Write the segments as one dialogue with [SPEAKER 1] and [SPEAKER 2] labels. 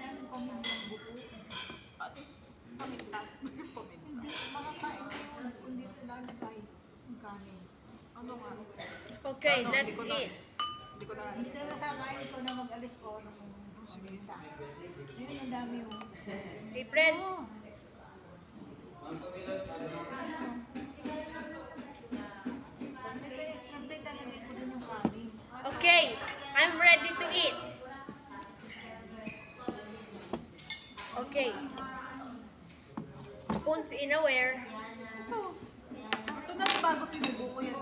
[SPEAKER 1] yan, pamintang buko.
[SPEAKER 2] Pati pamintang. Pamintang.
[SPEAKER 1] Hindi, makakain ko yun. Kung dito lalagay yung kanin.
[SPEAKER 2] Ano nga?
[SPEAKER 3] Okay,
[SPEAKER 2] Ano,
[SPEAKER 3] let's
[SPEAKER 2] hindi ko na-
[SPEAKER 3] eat.
[SPEAKER 2] Hindi ko na.
[SPEAKER 1] Hindi ka nakakain ko na mag-alis ko ng paminta. Yun, ang dami yung...
[SPEAKER 3] April.
[SPEAKER 1] Oh. May extra plate talagay ko din yung kanin.
[SPEAKER 3] Okay, I'm ready to eat. Okay. Spoons in a where.
[SPEAKER 2] Ito na yung bago sinubo ko yan.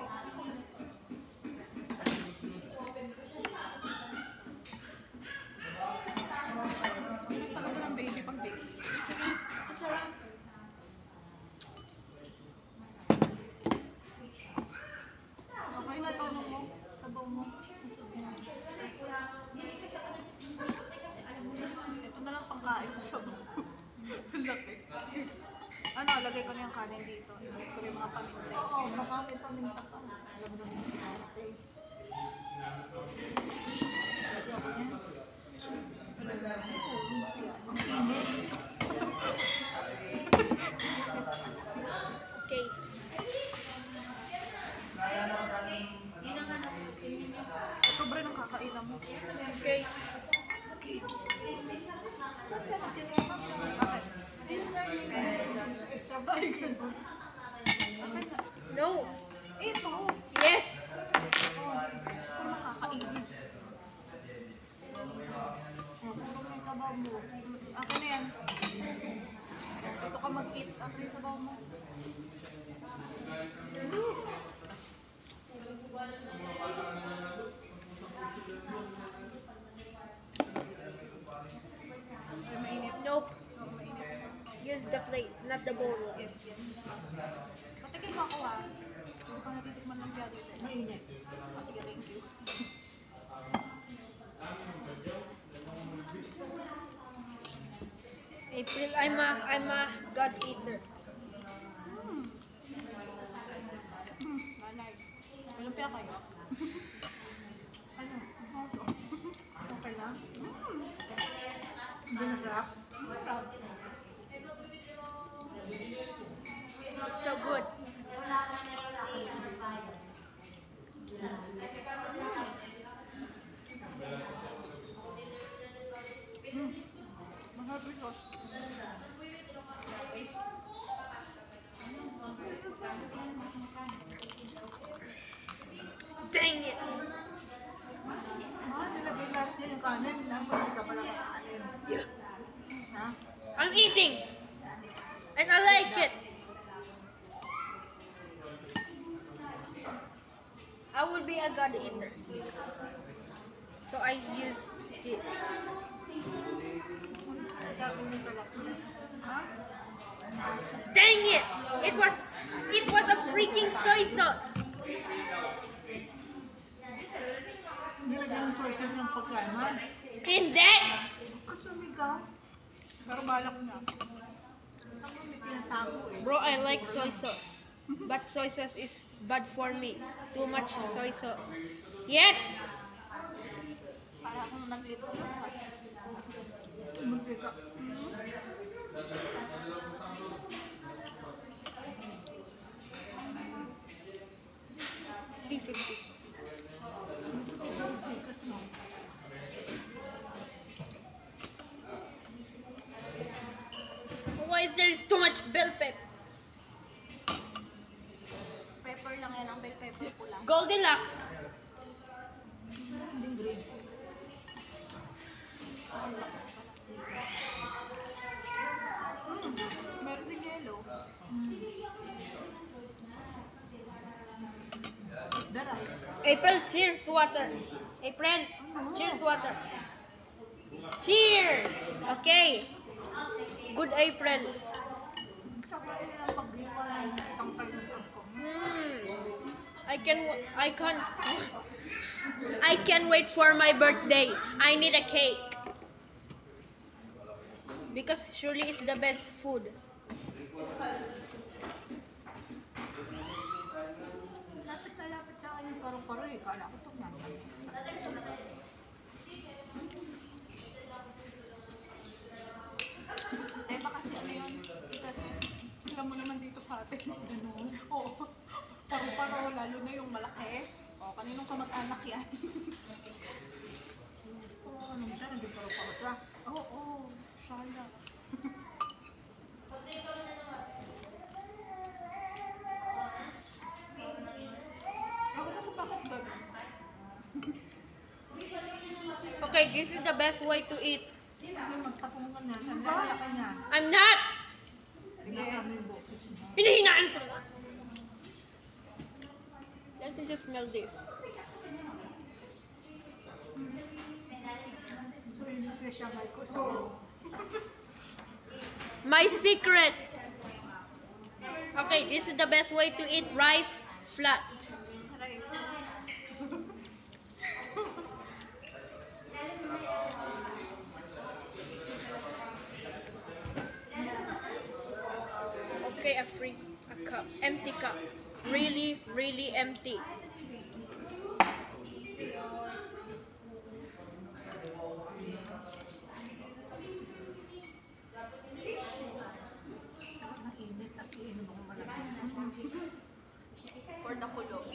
[SPEAKER 2] Talaga ng baby pang baby. Masarap. Masarap. Okay na ito mo. Sabaw mo. Ito na lang pangkain sa sabaw. Laki. Ano, lagay ko na yung kanin dito. Iwas ko yung mga paminta.
[SPEAKER 1] Oo, baka may paminta pa. Alam mo naman si ate. Ang init.
[SPEAKER 3] Okay.
[SPEAKER 2] Ito bre ng kakainan mo.
[SPEAKER 3] Okay.
[SPEAKER 1] Extra plate.
[SPEAKER 3] No.
[SPEAKER 2] Ito!
[SPEAKER 3] Yes.
[SPEAKER 2] Gusto ko makakainin.
[SPEAKER 1] Puro may sabaw mo.
[SPEAKER 2] Akin na yan. Ito ka mag-eat. Akin yung sabaw mo. Bilis! Ay, mainit.
[SPEAKER 3] Nope.
[SPEAKER 2] Oh, mainit.
[SPEAKER 3] Use the plate, not the bowl.
[SPEAKER 2] Patikin mo ako ha. Hindi ko natitikman ng kaya dito.
[SPEAKER 1] Mainit.
[SPEAKER 2] Sige, thank you.
[SPEAKER 3] April, I'm a God eater.
[SPEAKER 2] Lalay. Malumpia kayo? Ano?
[SPEAKER 1] Okay lang? Hindi masarap?
[SPEAKER 2] Masarap.
[SPEAKER 3] So good.
[SPEAKER 2] Masarap ito.
[SPEAKER 3] Dang it.
[SPEAKER 1] Mahal, nilagay natin yung kanin. Naman, hindi ka pala makakain. Ha?
[SPEAKER 3] I'm eating. And I like it. I will be a God eater. So I use this.
[SPEAKER 2] Gagawin mo pala. Ha?
[SPEAKER 3] Dang it! It was a freaking soy sauce.
[SPEAKER 1] Nilagay yung soy sauce ng pagkain, mahal.
[SPEAKER 3] Hindi.
[SPEAKER 1] Kasumi ka.
[SPEAKER 2] Pero balak na.
[SPEAKER 1] Ako may tinatago eh.
[SPEAKER 3] Bro, I like soy sauce. But soy sauce is bad for me. Too much soy sauce. Yes.
[SPEAKER 2] Para akong naglito.
[SPEAKER 1] Munti ka.
[SPEAKER 3] Why is there too much bell pepper?
[SPEAKER 2] Pepper lang yan. Ang bell pepper ko lang.
[SPEAKER 3] Goldilocks.
[SPEAKER 1] Hindi green.
[SPEAKER 2] Meron din yellow.
[SPEAKER 1] The rice.
[SPEAKER 3] April, cheers water. April, cheers water. Cheers. Okay. Good April.
[SPEAKER 1] Tsaka nilang pag-iwa ng tangkal ng tangko.
[SPEAKER 3] I can wait for my birthday. I need a cake. Because surely it's the best food.
[SPEAKER 1] Lapit na akin yung paru-paro eh. Kala ko ito na. Ganun.
[SPEAKER 2] Oo. Paru-paro, lalo na yung malaki. O, kaninong kamag-anak yan?
[SPEAKER 1] Oo, ano siya, naging paro-paro siya.
[SPEAKER 2] Oo, shala. Ako na kung bakit gano'n.
[SPEAKER 3] Okay, this is the best way to eat.
[SPEAKER 1] Hindi magtapong ka na. Sandala ka niya.
[SPEAKER 3] I'm not!
[SPEAKER 1] Tingnan kami yung boses mo.
[SPEAKER 3] Pinahinaan ko lang. Let me just smell this.
[SPEAKER 1] So, yun yung siya, Michael. So,
[SPEAKER 3] My secret. Okay, this is the best way to eat rice flat.
[SPEAKER 2] Aray.
[SPEAKER 3] Okay, a cup, empty cup. Really, really empty.
[SPEAKER 1] tsaka mainit. Kasi inom ako malaki.
[SPEAKER 2] For the kulog.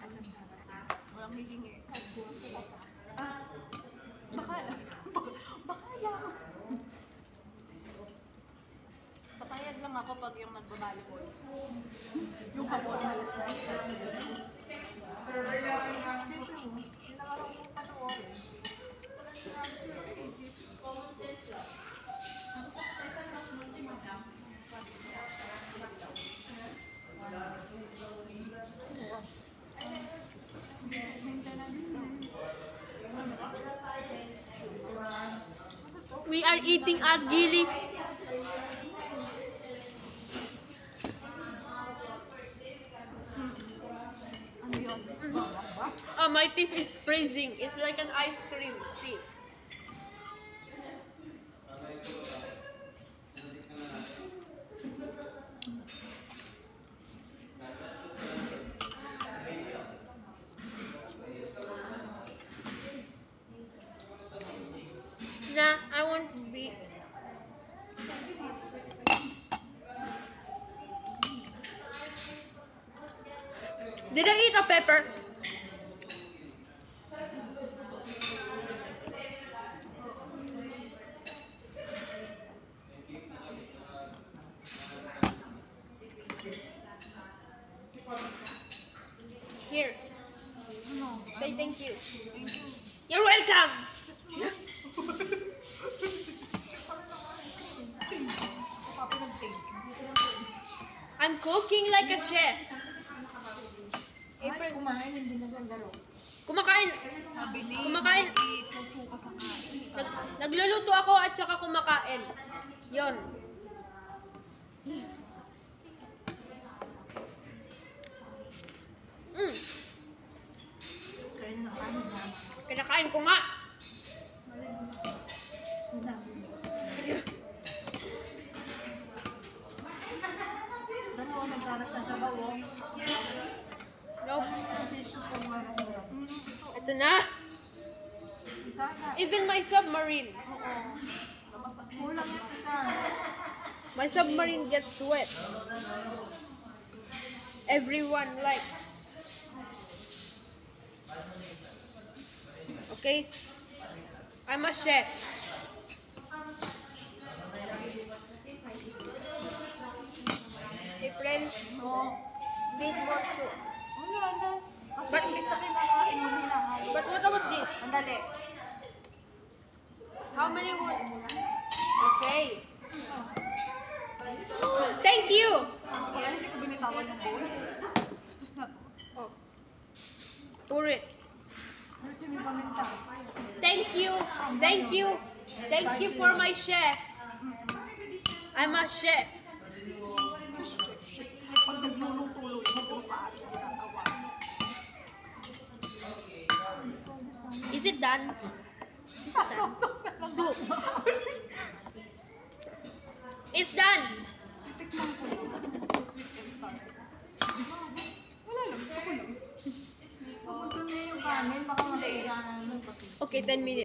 [SPEAKER 1] Alam na.
[SPEAKER 2] Walang hihingi. Ah, baka lang. Papayag lang ako pag yung nagbabalibol. Yung habol.
[SPEAKER 3] We are eating our gili.
[SPEAKER 2] Ano yun?
[SPEAKER 3] Oh, my teeth is freezing. It's like an ice cream teeth. Nah, I want to be. Did I eat a pepper? Here,
[SPEAKER 2] Ano?
[SPEAKER 3] say thank you.
[SPEAKER 2] Thank you.
[SPEAKER 3] You're welcome.
[SPEAKER 2] Papi nag-thank you.
[SPEAKER 3] I'm cooking like a chef.
[SPEAKER 1] Ay,
[SPEAKER 3] April,
[SPEAKER 1] kumain, hindi naglalaro.
[SPEAKER 3] kumakain.
[SPEAKER 2] Sabi ni
[SPEAKER 3] Kumakain.
[SPEAKER 2] Puso ka sa kain.
[SPEAKER 3] Nagluluto ako at saka kumakain. Yon. Mm,
[SPEAKER 1] Kaya na kanin na.
[SPEAKER 3] kinakain ko nga.
[SPEAKER 1] Sinabi mo. Dalawa nagkarat na sa bawong.
[SPEAKER 3] Nope.
[SPEAKER 1] Tissue po nga ng hirap.
[SPEAKER 3] Ito na.
[SPEAKER 1] Sana.
[SPEAKER 3] Even my submarine.
[SPEAKER 2] Oo. Nabasa.
[SPEAKER 1] Kulang yan isa.
[SPEAKER 3] My submarine gets wet. Everyone like. Okay? I'm a chef. April,
[SPEAKER 1] Oo.
[SPEAKER 3] need more soup.
[SPEAKER 2] Wala na. Kasi
[SPEAKER 3] But-
[SPEAKER 2] hindi na kinakain mo hinahay.
[SPEAKER 3] But what about this?
[SPEAKER 2] Andali.
[SPEAKER 3] How many would? Okay. Thank you.
[SPEAKER 2] Kaya hindi ko binitawan yung bowl. Bastos na to.
[SPEAKER 3] Oh. Pour it.
[SPEAKER 1] Ano si may paminta?
[SPEAKER 3] Thank you. Thank you. Thank you for my chef. I'm a chef.
[SPEAKER 2] Pag nagluluto-luto, puro kain ang ginagawa.
[SPEAKER 3] Is it done? Soup. It's done.
[SPEAKER 2] Tikman ko yun. Sweet and sour. Wala lang. Gusto ko lang.
[SPEAKER 1] Ito na yung kanin, baka masira na.
[SPEAKER 3] Okay, 10 minutes.